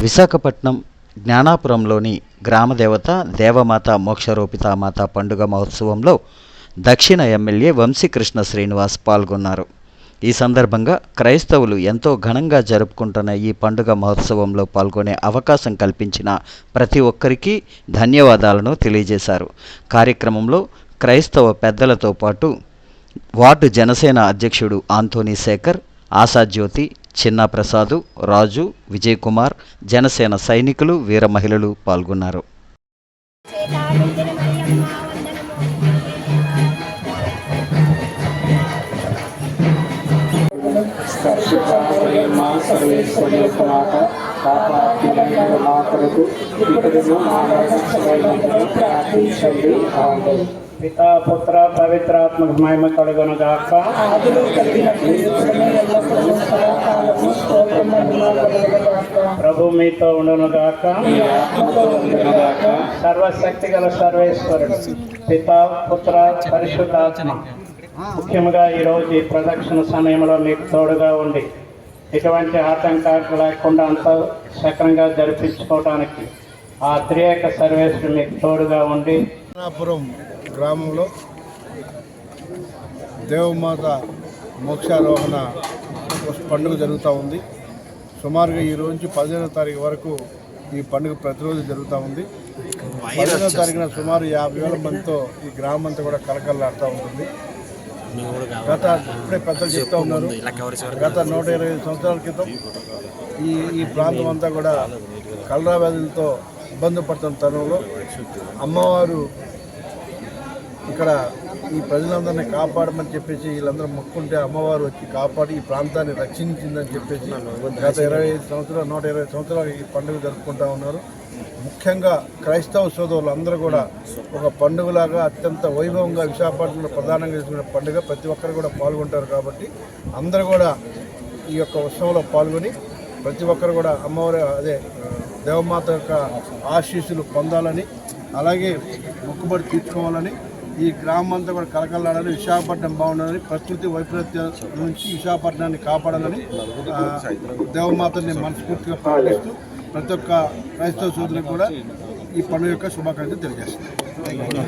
విశాఖపట్నం జ్ఞానాపురంలోని గ్రామదేవత దేవమాత మోక్షరూపితామాత పండుగ మహోత్సవంలో దక్షిణ ఎమ్మెల్యే వంశీకృష్ణ శ్రీనివాస్ పాల్గొన్నారు. ఈ సందర్భంగా క్రైస్తవులు ఎంతో ఘనంగా జరుపుకుంటున్న ఈ పండుగ మహోత్సవంలో పాల్గొనే అవకాశం కల్పించిన ప్రతి ఒక్కరికి ధన్యవాదాలను తెలియజేశారు. కార్యక్రమంలో క్రైస్తవ పెద్దలతో పాటు వార్డు జనసేన అధ్యక్షుడు ఆంథోనీ శేఖర్, ఆశాజ్యోతి, చిన్న ప్రసాదు, రాజు, విజయ్ కుమార్, జనసేన సైనికులు, వీర మహిళలు పాల్గొన్నారు. పితా పుత్ర పవిత్రాత్మక మహిమ కలుగును గాక. ప్రభు మీతో ఉండును గాక. సర్వశక్తి గల సర్వేశ్వరుడు పితా పుత్ర పరిశుద్ధాత్మ ముఖ్యంగా ఈరోజు ఈ ప్రదక్షిణ సమయంలో మీకు తోడుగా ఉండి ఎటువంటి ఆటంకాలు లేకుండా అంత సక్రంగా జరిపించుకోవడానికి ఆ త్రియేక సర్వేశ్వరుడు మీకు తోడుగా ఉండి జ్ఞానాపురం గ్రామంలో దేవమాత మోక్షారోహణ పండుగ జరుగుతూ ఉంది. సుమారుగా ఈ రోజు 15వ తారీఖు వరకు ఈ పండుగ ప్రతిరోజు జరుగుతూ ఉంది. 15వ తారీఖున సుమారు 50,000 మందితో ఈ గ్రామం అంతా కూడా కలకలలాడుతూ ఉంటుంది. ఇప్పుడే పెద్దలు చెప్తూ ఉన్నారు, గత 125 సంవత్సరాల క్రితం ఈ ప్రాంతం అంతా కూడా కలరా వ్యాధులతో ఇబ్బంది పడుతున్న తరుణంలో అమ్మవారు ఇక్కడ ఈ ప్రజలందరినీ కాపాడమని చెప్పేసి వీళ్ళందరూ మొక్కుంటే అమ్మవారు వచ్చి కాపాడి ఈ ప్రాంతాన్ని రక్షించిందని చెప్పేసి గత 120 సంవత్సరాలు ఈ పండుగ జరుపుకుంటూ ఉన్నారు. ముఖ్యంగా క్రైస్తవ సోదరులు అందరూ కూడా ఒక పండుగలాగా అత్యంత వైభవంగా విశాఖపట్నంలో ప్రధానంగా చేసుకునే పండుగ ప్రతి ఒక్కరు కూడా పాల్గొంటారు. కాబట్టి అందరూ కూడా ఈ యొక్క ఉత్సవంలో పాల్గొని ప్రతి ఒక్కరు కూడా అమ్మవారి దేవమాత యొక్క ఆశీస్సులు పొందాలని, అలాగే మొక్కుబడి తీర్చుకోవాలని, ఈ గ్రామం అంతా కూడా కలకలాడాలని, విశాఖపట్నం బాగుండాలని, ప్రకృతి వైపరీత్యాల నుంచి విశాఖపట్నాన్ని కాపాడాలని దేవమాతని మనస్ఫూర్తిగా ప్రార్థిస్తూ ప్రతి ఒక్క క్రైస్తవ సోదరులకు కూడా ఈ పండుగ యొక్క శుభాకాంక్షలు తెలియజేస్తున్నాను.